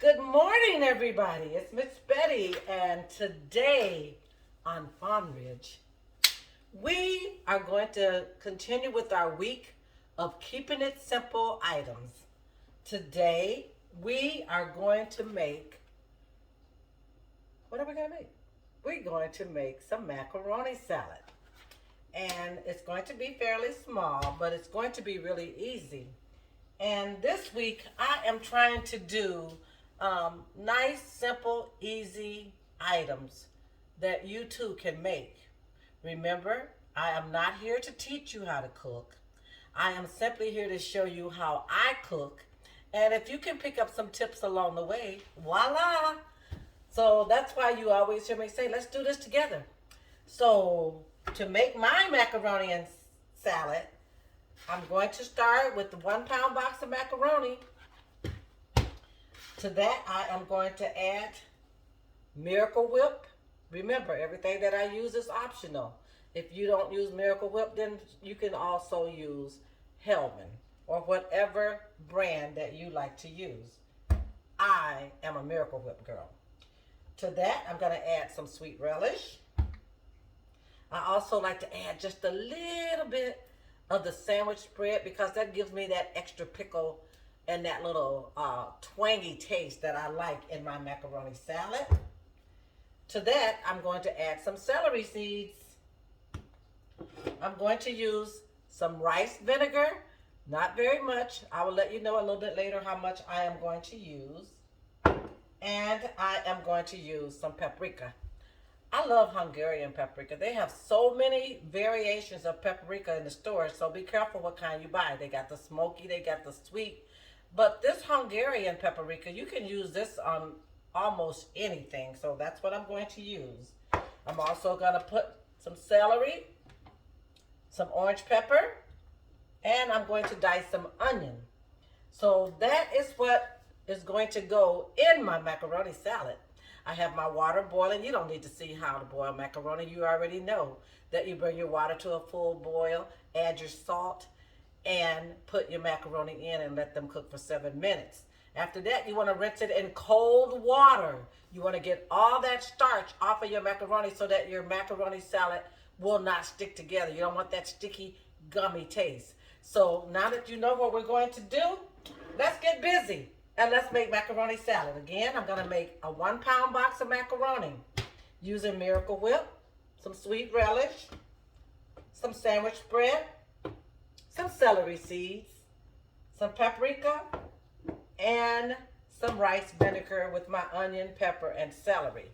Good morning, everybody. It's Miss Betty, and today on Fawn Ridge, we are going to continue with our week of keeping it simple items. Today, we are going to make, what are we going to make? We're going to make some macaroni salad. And it's going to be fairly small, but it's going to be really easy. And this week, I am trying to do nice, simple, easy items that you too can make. Remember, I am not here to teach you how to cook. I am simply here to show you how I cook. And if you can pick up some tips along the way, voila! So that's why you always hear me say, let's do this together. So to make my macaroni and salad, I'm going to start with the 1 pound box of macaroni. To that, I am going to add Miracle Whip. Remember, everything that I use is optional. If you don't use Miracle Whip, then you can also use Hellman or whatever brand that you like to use. I am a Miracle Whip girl. To that, I'm going to add some sweet relish. I also like to add just a little bit of the sandwich spread because that gives me that extra pickle and that little twangy taste that I like in my macaroni salad. To that, I'm going to add some celery seeds. I'm going to use some rice vinegar, not very much. I will let you know a little bit later how much I am going to use. And I am going to use some paprika. I love Hungarian paprika. They have so many variations of paprika in the store, so be careful what kind you buy. They got the smoky, they got the sweet. But this Hungarian paprika, you can use this on almost anything, so that's what I'm going to use. I'm also going to put some celery, some orange pepper, and I'm going to dice some onion. So that is what is going to go in my macaroni salad. I have my water boiling. You don't need to see how to boil macaroni. You already know that you bring your water to a full boil, add your salt, and put your macaroni in and let them cook for 7 minutes. After that, you want to rinse it in cold water. You want to get all that starch off of your macaroni so that your macaroni salad will not stick together. You don't want that sticky, gummy taste. So now that you know what we're going to do, let's get busy. And let's make macaroni salad. Again, I'm going to make a 1 pound box of macaroni using Miracle Whip, some sweet relish, some sandwich spread, some celery seeds, some paprika, and some rice vinegar with my onion, pepper, and celery.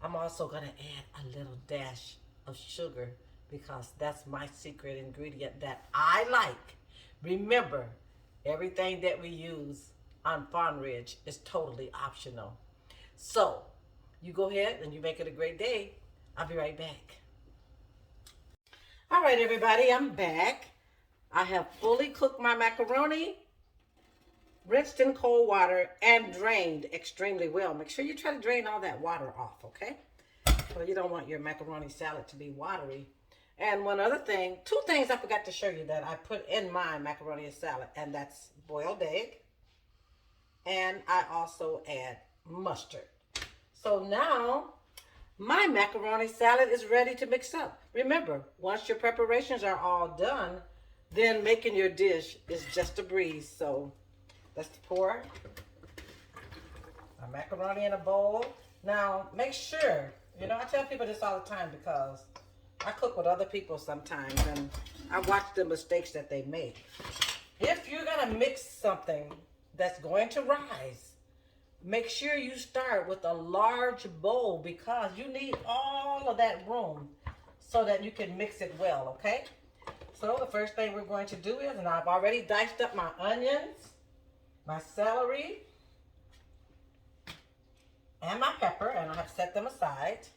I'm also going to add a little dash of sugar because that's my secret ingredient that I like. Remember, everything that we use on Fawn Ridge is totally optional. So, you go ahead and you make it a great day. I'll be right back. All right, everybody, I'm back. I have fully cooked my macaroni, rinsed in cold water, and drained extremely well. Make sure you try to drain all that water off, okay? So you don't want your macaroni salad to be watery. And one other thing, 2 things I forgot to show you that I put in my macaroni salad, and that's boiled egg, and I also add mustard. So now my macaroni salad is ready to mix up. Remember, once your preparations are all done, then making your dish is just a breeze. So let's pour our macaroni in a bowl. Now make sure, I tell people this all the time because I cook with other people sometimes and I watch the mistakes that they make. If you're gonna mix something that's going to rise, make sure you start with a large bowl because you need all of that room so that you can mix it well, okay? So the first thing we're going to do is, and I've already diced up my onions, my celery, and my pepper, and I have set them aside.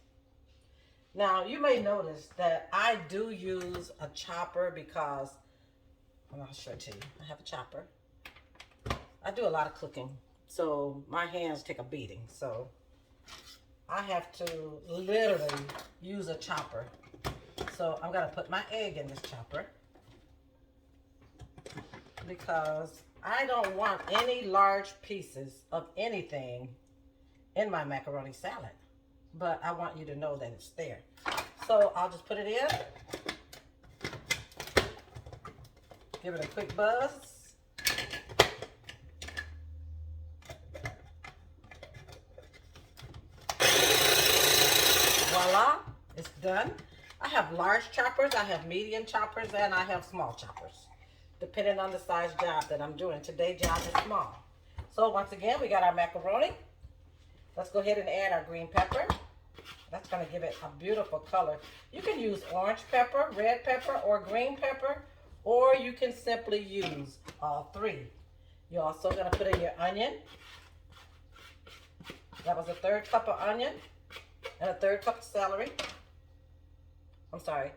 Now, you may notice that I do use a chopper because, and I'll show it to you. I have a chopper. I do a lot of cooking, so my hands take a beating. So I have to literally use a chopper. So I'm going to put my egg in this chopper because I don't want any large pieces of anything in my macaroni salad, but I want you to know that it's there. So I'll just put it in, give it a quick buzz. Voila, it's done. I have large choppers, I have medium choppers, and I have small choppers, depending on the size job that I'm doing. Today's job is small. So once again, we got our macaroni. Let's go ahead and add our green pepper. That's going to give it a beautiful color. You can use orange pepper, red pepper, or green pepper, or you can simply use all three. You're also going to put in your onion. That was a 1/3 cup of onion and a 1/3 cup of celery. I'm sorry,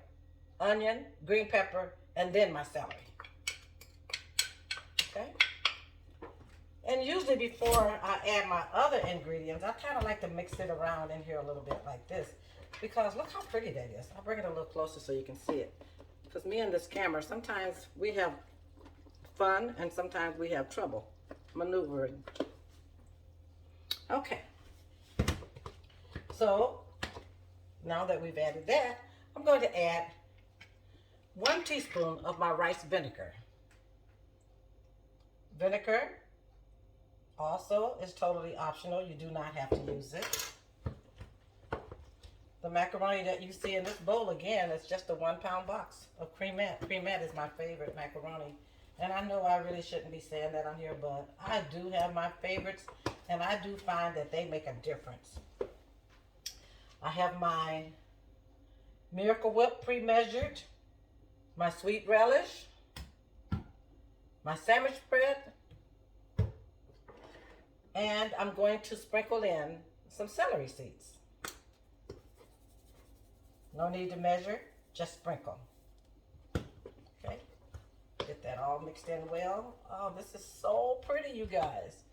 onion, green pepper, and then my celery. Okay? And usually before I add my other ingredients, I kind of like to mix it around in here a little bit like this, because look how pretty that is. I'll bring it a little closer so you can see it. Because me and this camera, sometimes we have fun and sometimes we have trouble maneuvering. Okay. So now that we've added that, I'm going to add 1 teaspoon of my rice vinegar. Vinegar also is totally optional. You do not have to use it. The macaroni that you see in this bowl, again, is just a 1-pound box of cremette. Cremette is my favorite macaroni. And I know I really shouldn't be saying that on here, but I do have my favorites, and I do find that they make a difference. I have my Miracle Whip pre-measured, my sweet relish, my sandwich spread, and I'm going to sprinkle in some celery seeds. No need to measure, just sprinkle. Okay, get that all mixed in well. Oh, this is so pretty, you guys.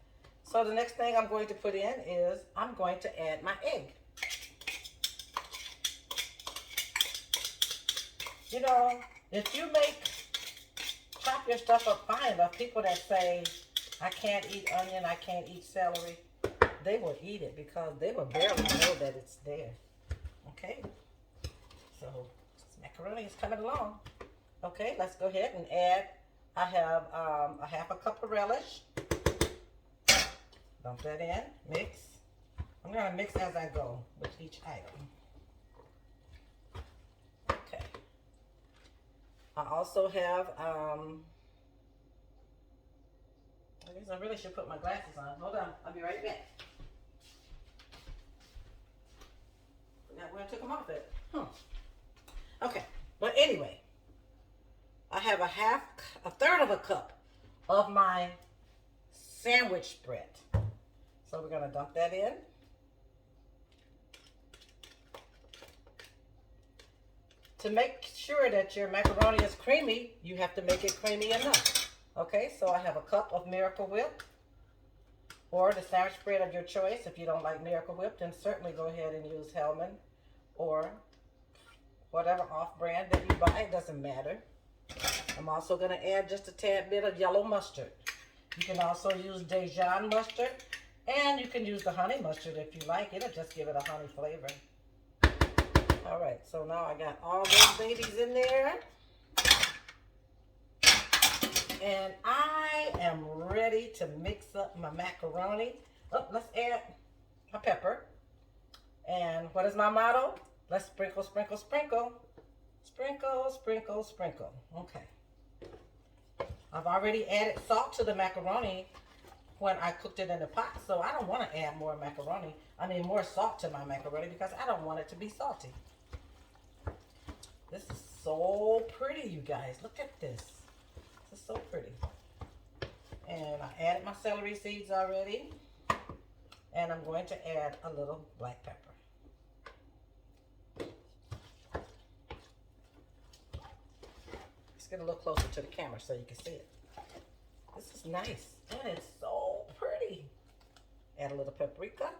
So the next thing I'm going to put in is I'm going to add my egg. You know, if you chop your stuff up fine enough, people that say, I can't eat onion, I can't eat celery, they will eat it because they will barely know that it's there. Okay, so this macaroni is coming along. Okay, let's go ahead and add, I have a 1/2 cup of relish. Dump that in, mix. I'm going to mix as I go with each item. Okay. I also have, I guess I really should put my glasses on. Hold on, I'll be right back. Forgot where I took them off at. Okay, but anyway, I have a 1/3 of a cup of my sandwich spread. So we're gonna dump that in. To make sure that your macaroni is creamy, you have to make it creamy enough. Okay, so I have a cup of Miracle Whip, or the sandwich spread of your choice. If you don't like Miracle Whip, then certainly go ahead and use Hellman or whatever off-brand that you buy. It doesn't matter. I'm also going to add just a tad bit of yellow mustard. You can also use Dijon mustard, and you can use the honey mustard if you like. It'll just give it a honey flavor. All right, so now I got all those babies in there. And I am ready to mix up my macaroni. Oh, let's add my pepper. And what is my motto? Let's sprinkle, sprinkle, sprinkle. Sprinkle, sprinkle, sprinkle. Okay. I've already added salt to the macaroni when I cooked it in the pot, so I don't want to add more more salt to my macaroni because I don't want it to be salty. This is so pretty, you guys. Look at this. This is so pretty. And I added my celery seeds already. And I'm going to add a little black pepper. Let's get a little closer to the camera so you can see it. This is nice. And it's so pretty. Add a little paprika.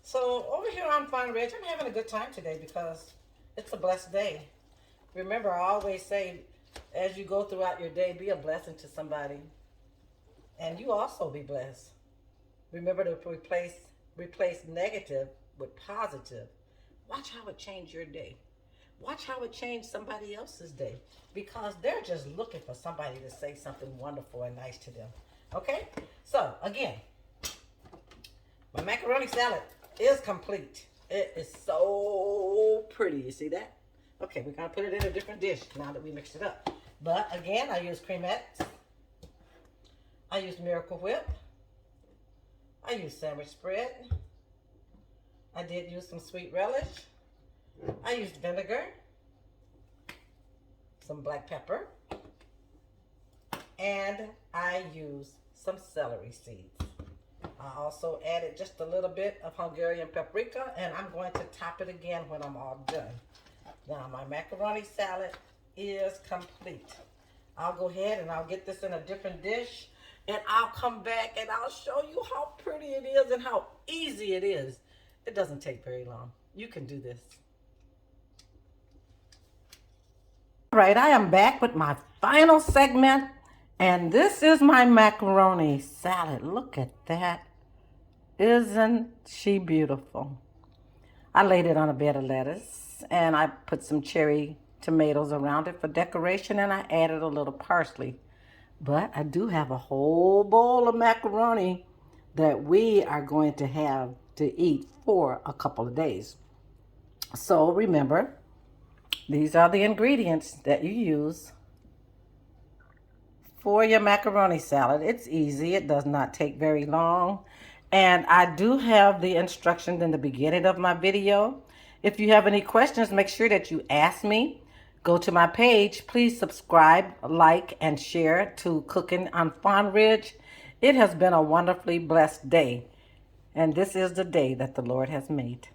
So over here on Fun Ridge, I'm having a good time today because It's a blessed day. Remember, I always say, as you go throughout your day, be a blessing to somebody. And you also be blessed. Remember to replace negative with positive. Watch how it change your day. Watch how it changed somebody else's day, because they're just looking for somebody to say something wonderful and nice to them. Okay? So, again, my macaroni salad is complete. It is so pretty. You see that? Okay, we're going to put it in a different dish now that we mixed it up. But, again, I use cremettes. I use Miracle Whip. I use sandwich spread. I did use some sweet relish. I used vinegar, some black pepper, and I used some celery seeds. I also added just a little bit of Hungarian paprika, and I'm going to top it again when I'm all done. Now my macaroni salad is complete. I'll go ahead and I'll get this in a different dish, and I'll come back and I'll show you how pretty it is and how easy it is. It doesn't take very long. You can do this. All right, I am back with my final segment, and this is my macaroni salad. Look at that. Isn't she beautiful? I laid it on a bed of lettuce, and I put some cherry tomatoes around it for decoration, and I added a little parsley. But I do have a whole bowl of macaroni that we are going to have to eat for a couple of days. So remember, these are the ingredients that you use for your macaroni salad. It's easy. It does not take very long. And I do have the instructions in the beginning of my video. If you have any questions, make sure that you ask me. Go to my page. Please subscribe, like, and share to Cooking on Fawn Ridge. It has been a wonderfully blessed day. And this is the day that the Lord has made.